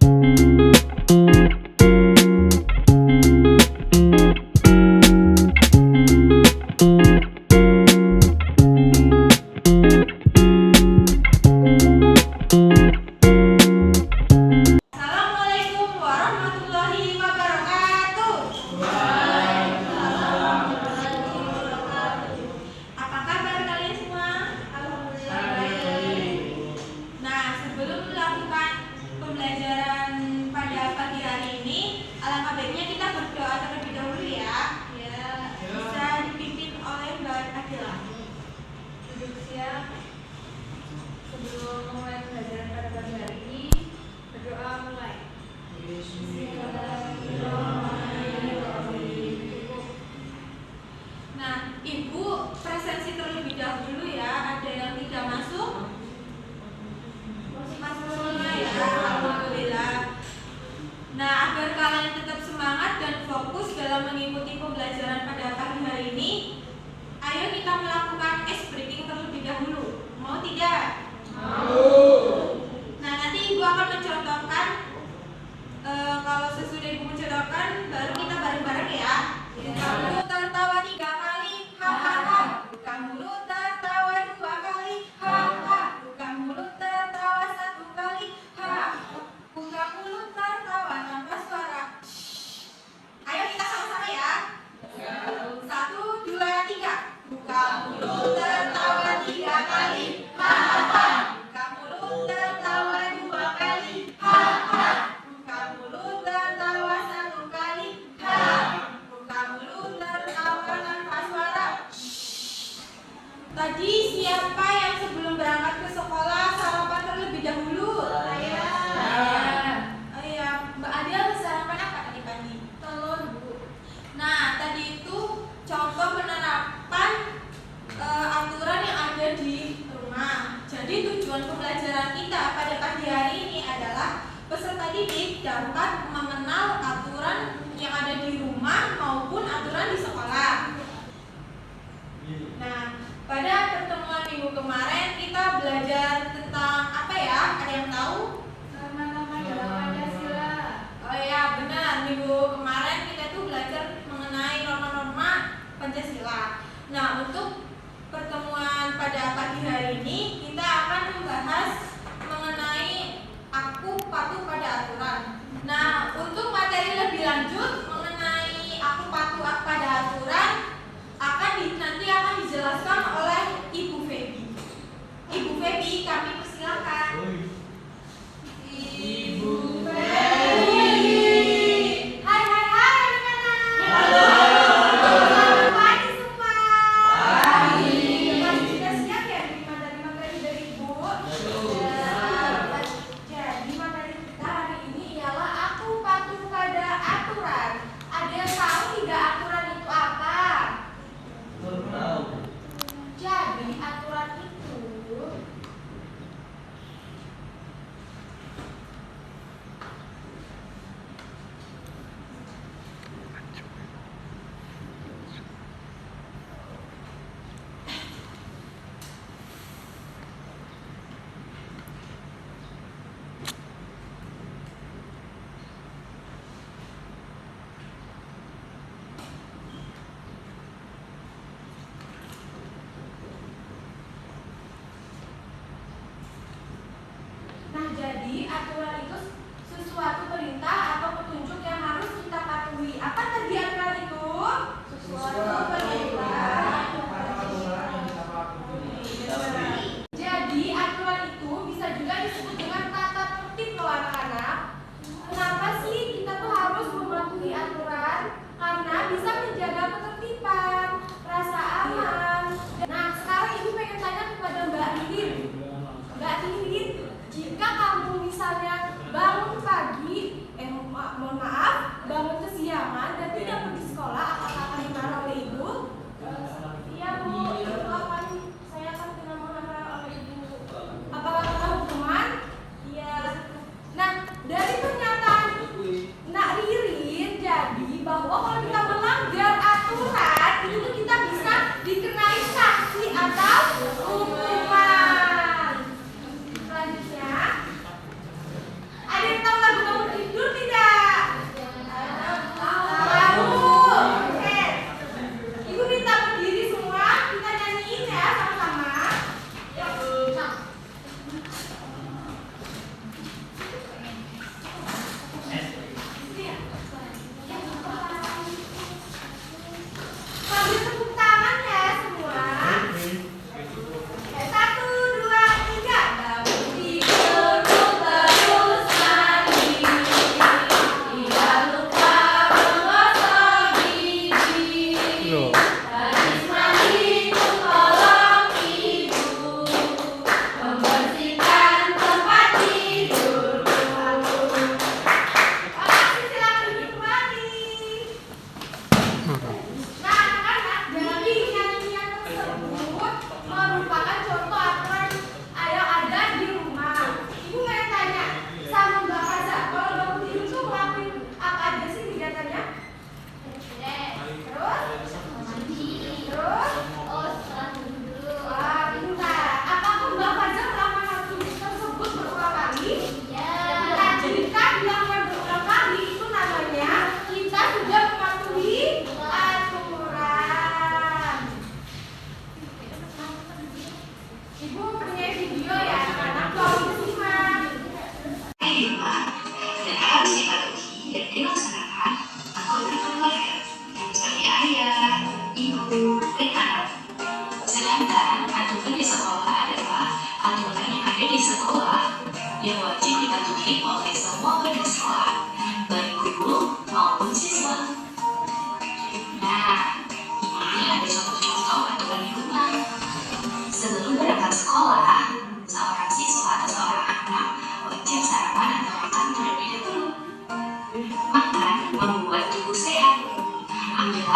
Assalamualaikum warahmatullahi wabarakatuh. Apa kabar kalian semua? Alhamdulillah baik. Nah, sebelum melakukan pembelajaran pada pagi hari ini, alangkah baiknya kita berdoa terlebih dahulu ya. Bisa dipimpin oleh Mbak Adila. Duduk siap. Sebelum mulai pembelajaran pada pagi hari ini, berdoa mulai. Nah, Ibu presensi terlebih dahulu ya. Ada yang tidak masuk? Masuk semua ya. Alhamdulillah. Nah, agar kalian tetap semangat dan fokus dalam mengikuti pembelajaran pada pagi hari ini, ayo kita melakukan ice breaking terlebih dahulu. Mau tidak? Nah, nanti Ibu akan mencontohkan. Kalau sesudah Ibu mencontohkan, baru kita bareng-bareng ya. Kamu tertawa 3 kali, hahaha. Buka mulut tertawa 2 kali, hahaha. Buka mulut tertawa 1 kali, hahaha. Buka mulut tertawa tanpa suara. Ayo kita sama-sama ya. 1, 2, 3. Buka mulut tertawa 3 kali, hahaha. Buka mulut tertawa 2 kali, hahaha. Buka mulut tertawa 1 kali, hahaha. Buka mulut tertawa tanpa suara. Tadi siapa yang sebelum berangkat ke sekolah sarapan terlebih dahulu? Saya. Oh iya, Mbak Adil sarapan apa tadi pagi? Telur, Bu. Nah, tadi itu contoh penerapan aturan yang ada di rumah. Jadi tujuan pembelajaran kita pada pagi hari ini adalah peserta didik dapat mengenal aturan yang ada di rumah maupun aturan di sekolah. Nah, pada pertemuan minggu kemarin kita belajar tentang apa ya? Ada yang tahu? Norma-norma dalam Pancasila. Oh iya, benar. Minggu kemarin kita tuh belajar mengenai norma-norma Pancasila. Nah, untuk pertemuan pada pagi hari ini kita akan membahas mengenai aku patuh pada aturan. Nah, untuk materi lebih lanjut mengenai aku patuh pada aturan nanti akan dijelaskan oleh Ibu Febi. Ibu Febi, kami persilakan. Ibu Febi. Hai anak-anak. Halo. Selamat pagi semua. Pagi. Sudah siap ya dengan materi-materi dari Ibu? Sudah. Jadi materi kita hari ini ialah aku patuh pada aturan. Ada yang tahu tidak aturan itu apa? Jadi aturan itu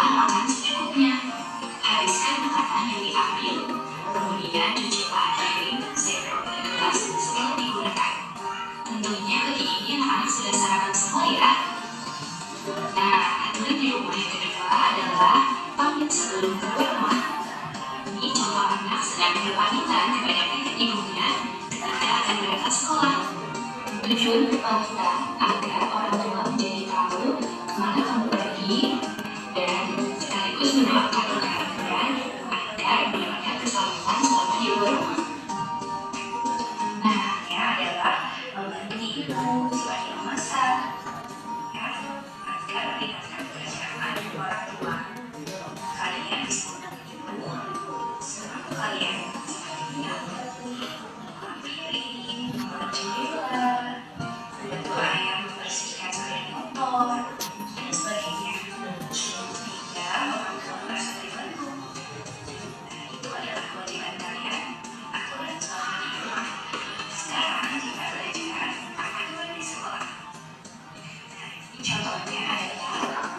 adalah makan secukupnya. Habiskan makanan yang diambil, kemudian cuci paha piring, sendok, dan gelas sebelum digunakan. Tentunya ketika ini anak-anak sudah sarapan semua ya. Nah, aturan di rumah yang kedua adalah pamit sebelum keluar rumah. Ini contoh anak sedang berpamitan kepada kakek ibunya ketika akan berangkat sekolah. Tujuan berpamitan agar orang tua menjadi tahu kemana kamu pergi dan sekaligus mendoakan rekan-rekan agar mendapatkan keselamatan selama di luar rumah. Nah, ini adalah membantu ibu sebagai memasak, ya, agar meningkatkan pekerjaan orang tua. Kalian sebagai ibu, selalu kalian yang piring, mencuci jendela, membantu ayah membersihkan sepeda motor, dan sebagainya. Sehingga orang tua merasa terbantu. Nah, itu adalah kewajiban kalian. Aturan selama di rumah. Sekarang kita belajar aturan di sekolah. Nah, ini contohnya adalah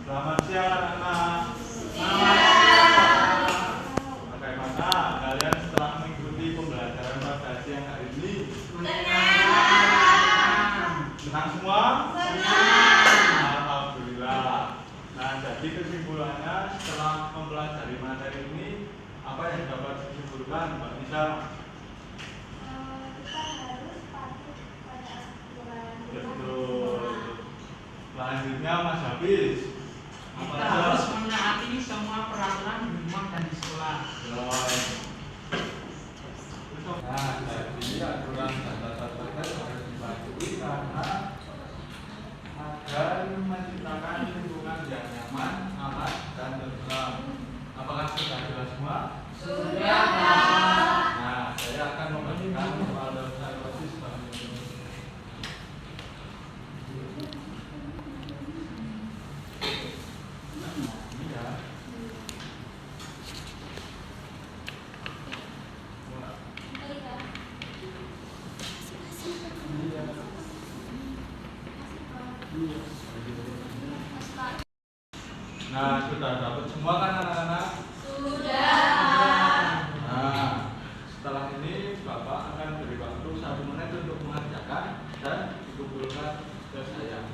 Selamat siang anak-anak. Bagaimana kalian setelah mengikuti pembelajaran pada siang hari ini? Senang semua? Alhamdulillah. Nah, jadi kesimpulannya setelah mempelajari materi ini, apa yang dapat disimpulkan, Mbak Nisa? Kita harus patuh pada aturan. Betul. Selanjutnya Mas Hafiz. Kita harus menaati semua peraturan di rumah dan di sekolah. Nah, jadi aturan dan tata tertib harus dipatuhi karena agar menciptakan lingkungan yang nyaman, aman, dan tentram. Apakah sudah jelas semua? Sudah. Nah, saya akan membagikan soal analisis Nah, sudah dapat semua kan anak-anak? Sudah. Nah, setelah ini Bapak akan beri waktu 1 menit untuk mengerjakan dan dikumpulkan ke saya.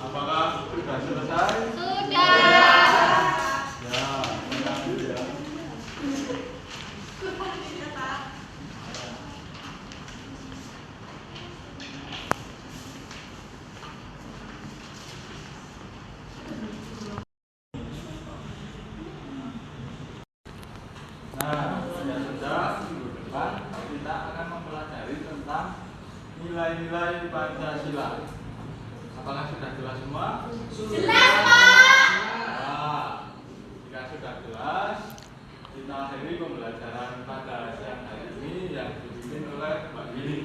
Apakah sudah selesai? Sudah. Ya, mengambil ya. Nah, sudah minggu depan kita akan mempelajari tentang nilai-nilai Pancasila. Apakah sudah jelas semua? Jelas, Pak. Nah, jika sudah jelas, kita akhiri pembelajaran pada siang hari ini yang dipimpin oleh Mbak Gili.